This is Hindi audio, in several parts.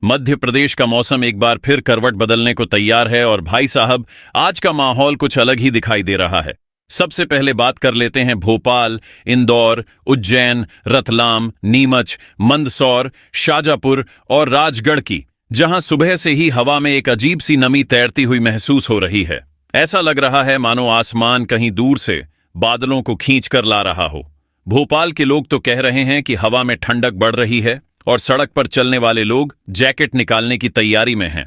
मध्य प्रदेश का मौसम एक बार फिर करवट बदलने को तैयार है और भाई साहब, आज का माहौल कुछ अलग ही दिखाई दे रहा है। सबसे पहले बात कर लेते हैं भोपाल, इंदौर, उज्जैन, रतलाम, नीमच, मंदसौर, शाजापुर और राजगढ़ की, जहां सुबह से ही हवा में एक अजीब सी नमी तैरती हुई महसूस हो रही है। ऐसा लग रहा है मानो आसमान कहीं दूर से बादलों को खींच कर ला रहा हो। भोपाल के लोग तो कह रहे हैं कि हवा में ठंडक बढ़ रही है और सड़क पर चलने वाले लोग जैकेट निकालने की तैयारी में हैं।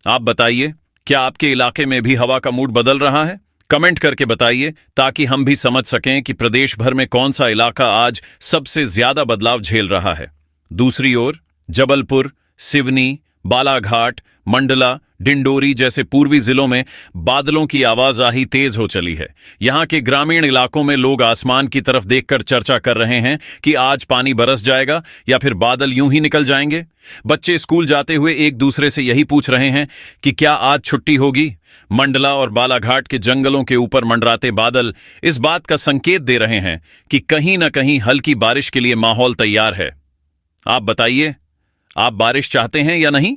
आप बताइए, क्या आपके इलाके में भी हवा का मूड बदल रहा है? कमेंट करके बताइए ताकि हम भी समझ सकें कि प्रदेश भर में कौन सा इलाका आज सबसे ज्यादा बदलाव झेल रहा है। दूसरी ओर जबलपुर, सिवनी, बालाघाट, मंडला, डिंडोरी जैसे पूर्वी जिलों में बादलों की आवाजाही तेज हो चली है। यहां के ग्रामीण इलाकों में लोग आसमान की तरफ देखकर चर्चा कर रहे हैं कि आज पानी बरस जाएगा या फिर बादल यूं ही निकल जाएंगे। बच्चे स्कूल जाते हुए एक दूसरे से यही पूछ रहे हैं कि क्या आज छुट्टी होगी। मंडला और बालाघाट के जंगलों के ऊपर मंडराते बादल इस बात का संकेत दे रहे हैं कि कहीं न कहीं हल्की बारिश के लिए माहौल तैयार है। आप बताइए, आप बारिश चाहते हैं या नहीं?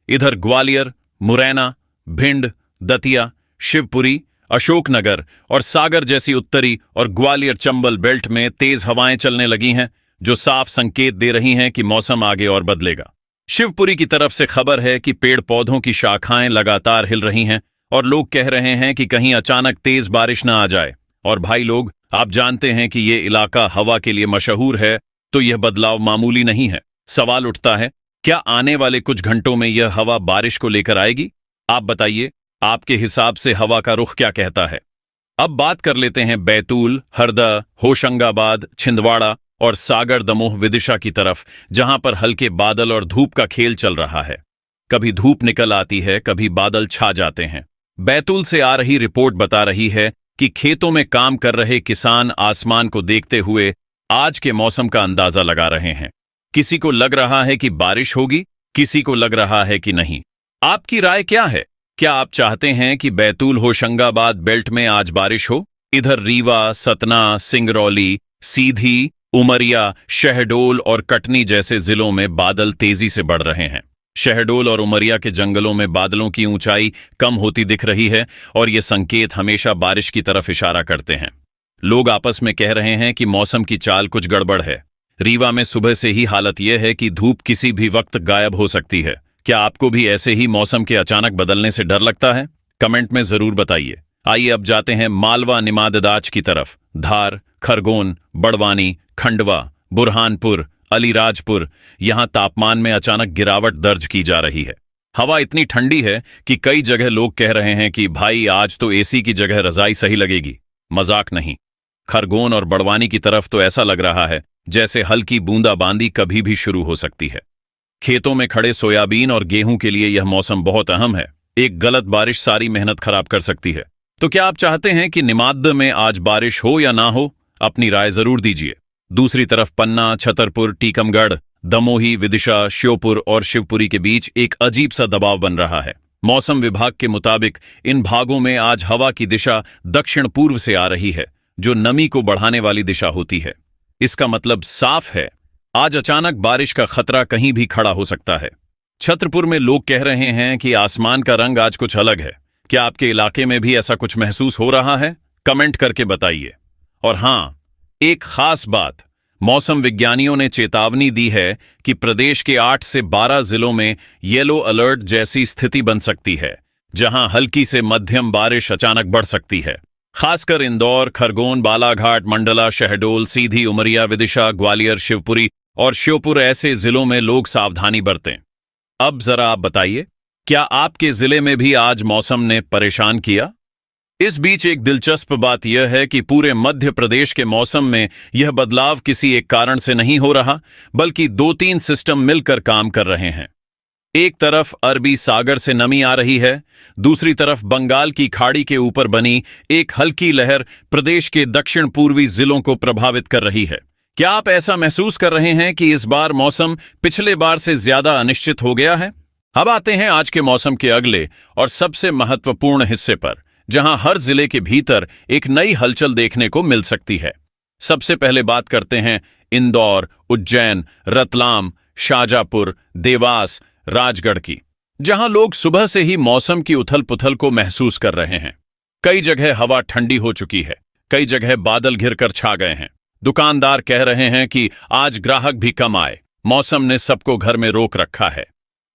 इधर ग्वालियर, मुरैना, भिंड, दतिया, शिवपुरी, अशोकनगर और सागर जैसी उत्तरी और ग्वालियर चंबल बेल्ट में तेज हवाएं चलने लगी हैं, जो साफ संकेत दे रही हैं कि मौसम आगे और बदलेगा। शिवपुरी की तरफ से खबर है कि पेड़ पौधों की शाखाएं लगातार हिल रही हैं और लोग कह रहे हैं कि कहीं अचानक तेज बारिश न आ जाए। और भाई लोग, आप जानते हैं कि ये इलाका हवा के लिए मशहूर है, तो यह बदलाव मामूली नहीं है। सवाल उठता है, क्या आने वाले कुछ घंटों में यह हवा बारिश को लेकर आएगी? आप बताइए, आपके हिसाब से हवा का रुख क्या कहता है? अब बात कर लेते हैं बैतूल, हरदा, होशंगाबाद, छिंदवाड़ा और सागर, दमोह, विदिशा की तरफ, जहां पर हल्के बादल और धूप का खेल चल रहा है। कभी धूप निकल आती है, कभी बादल छा जाते हैं। बैतूल से आ रही रिपोर्ट बता रही है कि खेतों में काम कर रहे किसान आसमान को देखते हुए आज के मौसम का अंदाजा लगा रहे हैं। किसी को लग रहा है कि बारिश होगी, किसी को लग रहा है कि नहीं। आपकी राय क्या है? क्या आप चाहते हैं कि बैतूल होशंगाबाद बेल्ट में आज बारिश हो? इधर रीवा, सतना, सिंगरौली, सीधी, उमरिया, शहडोल और कटनी जैसे जिलों में बादल तेजी से बढ़ रहे हैं। शहडोल और उमरिया के जंगलों में बादलों की ऊंचाई कम होती दिख रही है और ये संकेत हमेशा बारिश की तरफ इशारा करते हैं। लोग आपस में कह रहे हैं कि मौसम की चाल कुछ गड़बड़ है। रीवा में सुबह से ही हालत यह है कि धूप किसी भी वक्त गायब हो सकती है। क्या आपको भी ऐसे ही मौसम के अचानक बदलने से डर लगता है? कमेंट में जरूर बताइए। आइए अब जाते हैं मालवा निमाददाज की तरफ। धार, खरगोन, बड़वानी, खंडवा, बुरहानपुर, अलीराजपुर, यहां तापमान में अचानक गिरावट दर्ज की जा रही है। हवा इतनी ठंडी है कि कई जगह लोग कह रहे हैं कि भाई आज तो एसी की जगह रजाई सही लगेगी। मजाक नहीं। खरगोन और बड़वानी की तरफ तो ऐसा लग रहा है जैसे हल्की बूंदाबांदी कभी भी शुरू हो सकती है। खेतों में खड़े सोयाबीन और गेहूं के लिए यह मौसम बहुत अहम है। एक गलत बारिश सारी मेहनत खराब कर सकती है। तो क्या आप चाहते हैं कि निमाद में आज बारिश हो या ना हो? अपनी राय जरूर दीजिए। दूसरी तरफ पन्ना, छतरपुर, टीकमगढ़, दमोही, विदिशा, श्योपुर और शिवपुरी के बीच एक अजीब सा दबाव बन रहा है। मौसम विभाग के मुताबिक इन भागों में आज हवा की दिशा दक्षिण पूर्व से आ रही है, जो नमी को बढ़ाने वाली दिशा होती है। इसका मतलब साफ है, आज अचानक बारिश का खतरा कहीं भी खड़ा हो सकता है। छतरपुर में लोग कह रहे हैं कि आसमान का रंग आज कुछ अलग है। क्या आपके इलाके में भी ऐसा कुछ महसूस हो रहा है? कमेंट करके बताइए। और हां, एक खास बात, मौसम विज्ञानियों ने चेतावनी दी है कि प्रदेश के 8 से 12 जिलों में येलो अलर्ट जैसी स्थिति बन सकती है, जहां हल्की से मध्यम बारिश अचानक बढ़ सकती है। खासकर इंदौर, खरगोन, बालाघाट, मंडला, शहडोल, सीधी, उमरिया, विदिशा, ग्वालियर, शिवपुरी और श्योपुर ऐसे जिलों में लोग सावधानी बरतें। अब जरा आप बताइए, क्या आपके जिले में भी आज मौसम ने परेशान किया? इस बीच एक दिलचस्प बात यह है कि पूरे मध्य प्रदेश के मौसम में यह बदलाव किसी एक कारण से नहीं हो रहा, बल्कि 2-3 सिस्टम मिलकर काम कर रहे हैं। एक तरफ अरबी सागर से नमी आ रही है, दूसरी तरफ बंगाल की खाड़ी के ऊपर बनी एक हल्की लहर प्रदेश के दक्षिण पूर्वी जिलों को प्रभावित कर रही है। क्या आप ऐसा महसूस कर रहे हैं कि इस बार मौसम पिछले बार से ज्यादा अनिश्चित हो गया है? अब आते हैं आज के मौसम के अगले और सबसे महत्वपूर्ण हिस्से पर, जहां हर जिले के भीतर एक नई हलचल देखने को मिल सकती है। सबसे पहले बात करते हैं इंदौर, उज्जैन, रतलाम, शाजापुर, देवास, राजगढ़ की, जहां लोग सुबह से ही मौसम की उथल पुथल को महसूस कर रहे हैं। कई जगह हवा ठंडी हो चुकी है, कई जगह बादल घिरकर छा गए हैं। दुकानदार कह रहे हैं कि आज ग्राहक भी कम आए, मौसम ने सबको घर में रोक रखा है।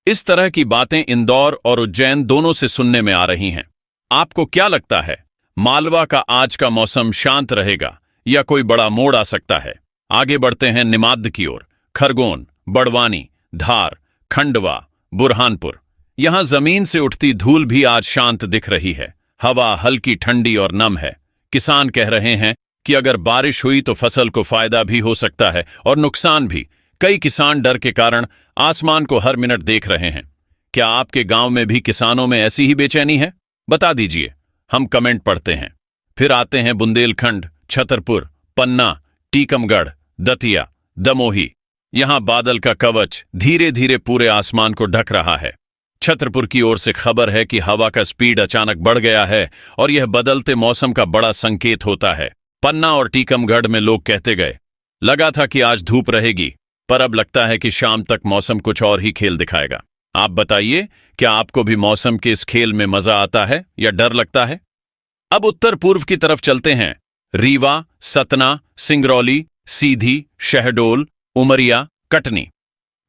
इस तरह की बातें इंदौर और उज्जैन दोनों से सुनने में आ रही हैं। आपको क्या लगता है, मालवा का आज का मौसम शांत रहेगा या कोई बड़ा मोड़ आ सकता है? आगे बढ़ते हैं निमाद्द की ओर। खरगोन, बड़वानी, धार, खंडवा, बुरहानपुर, यहां जमीन से उठती धूल भी आज शांत दिख रही है। हवा हल्की, ठंडी और नम है। किसान कह रहे हैं कि अगर बारिश हुई तो फसल को फायदा भी हो सकता है और नुकसान भी। कई किसान डर के कारण आसमान को हर मिनट देख रहे हैं। क्या आपके गांव में भी किसानों में ऐसी ही बेचैनी है? बता दीजिए, हम कमेंट पढ़ते हैं। फिर आते हैं बुंदेलखंड, छतरपुर, पन्ना, टीकमगढ़, दतिया, दमोही। यहां बादल का कवच धीरे धीरे पूरे आसमान को ढक रहा है। छतरपुर की ओर से खबर है कि हवा का स्पीड अचानक बढ़ गया है और यह बदलते मौसम का बड़ा संकेत होता है। पन्ना और टीकमगढ़ में लोग कहते गए, लगा था कि आज धूप रहेगी, पर अब लगता है कि शाम तक मौसम कुछ और ही खेल दिखाएगा। आप बताइए, क्या आपको भी मौसम के इस खेल में मजा आता है या डर लगता है? अब उत्तर पूर्व की तरफ चलते हैं। रीवा, सतना, सिंगरौली, सीधी, शहडोल, उमरिया, कटनी,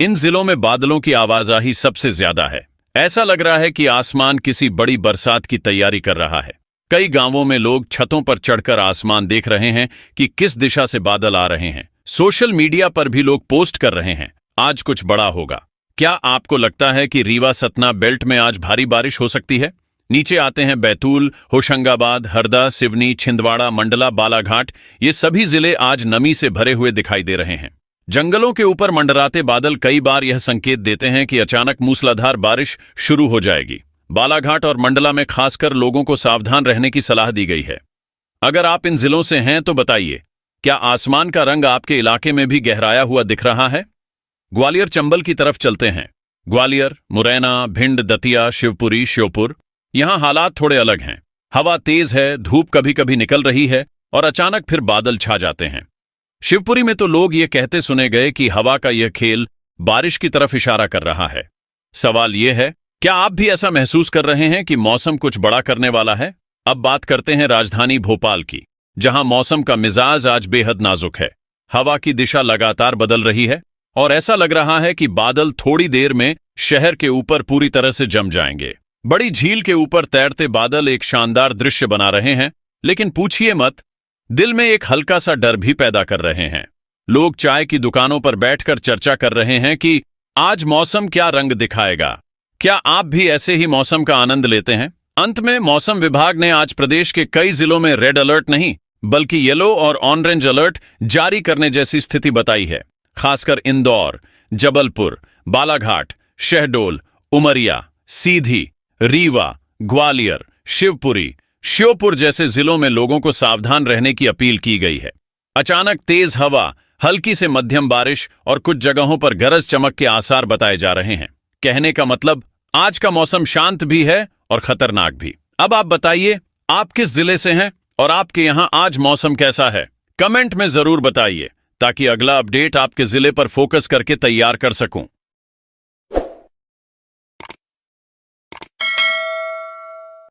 इन जिलों में बादलों की आवाजाही सबसे ज्यादा है। ऐसा लग रहा है कि आसमान किसी बड़ी बरसात की तैयारी कर रहा है। कई गांवों में लोग छतों पर चढ़कर आसमान देख रहे हैं कि किस दिशा से बादल आ रहे हैं। सोशल मीडिया पर भी लोग पोस्ट कर रहे हैं, आज कुछ बड़ा होगा। क्या आपको लगता है कि रीवा सतना बेल्ट में आज भारी बारिश हो सकती है? नीचे आते हैं बैतूल, होशंगाबाद, हरदा, सिवनी, छिंदवाड़ा, मंडला, बालाघाट। ये सभी जिले आज नमी से भरे हुए दिखाई दे रहे हैं। जंगलों के ऊपर मंडराते बादल कई बार यह संकेत देते हैं कि अचानक मूसलाधार बारिश शुरू हो जाएगी। बालाघाट और मंडला में खासकर लोगों को सावधान रहने की सलाह दी गई है। अगर आप इन जिलों से हैं तो बताइए, क्या आसमान का रंग आपके इलाके में भी गहराया हुआ दिख रहा है? ग्वालियर चंबल की तरफ चलते हैं। ग्वालियर, मुरैना, भिंड, दतिया, शिवपुरी, श्योपुर, यहां हालात थोड़े अलग हैं। हवा तेज है, धूप कभी कभी निकल रही है और अचानक फिर बादल छा जाते हैं। शिवपुरी में तो लोग ये कहते सुने गए कि हवा का यह खेल बारिश की तरफ इशारा कर रहा है। सवाल यह है, क्या आप भी ऐसा महसूस कर रहे हैं कि मौसम कुछ बड़ा करने वाला है? अब बात करते हैं राजधानी भोपाल की, जहां मौसम का मिजाज आज बेहद नाजुक है। हवा की दिशा लगातार बदल रही है और ऐसा लग रहा है कि बादल थोड़ी देर में शहर के ऊपर पूरी तरह से जम जाएंगे। बड़ी झील के ऊपर तैरते बादल एक शानदार दृश्य बना रहे हैं, लेकिन पूछिए मत, दिल में एक हल्का सा डर भी पैदा कर रहे हैं। लोग चाय की दुकानों पर बैठकर चर्चा कर रहे हैं कि आज मौसम क्या रंग दिखाएगा। क्या आप भी ऐसे ही मौसम का आनंद लेते हैं? अंत में मौसम विभाग ने आज प्रदेश के कई जिलों में रेड अलर्ट नहीं बल्कि येलो और ऑरेंज अलर्ट जारी करने जैसी स्थिति बताई है। खासकर इंदौर, जबलपुर, बालाघाट, शहडोल, उमरिया, सीधी, रीवा, ग्वालियर, शिवपुरी, श्योपुर जैसे जिलों में लोगों को सावधान रहने की अपील की गई है। अचानक तेज हवा, हल्की से मध्यम बारिश और कुछ जगहों पर गरज चमक के आसार बताए जा रहे हैं। कहने का मतलब, आज का मौसम शांत भी है और खतरनाक भी। अब आप बताइए, आप किस जिले से हैं और आपके यहां आज मौसम कैसा है? कमेंट में जरूर बताइए ताकि अगला अपडेट आपके जिले पर फोकस करके तैयार कर सकूं।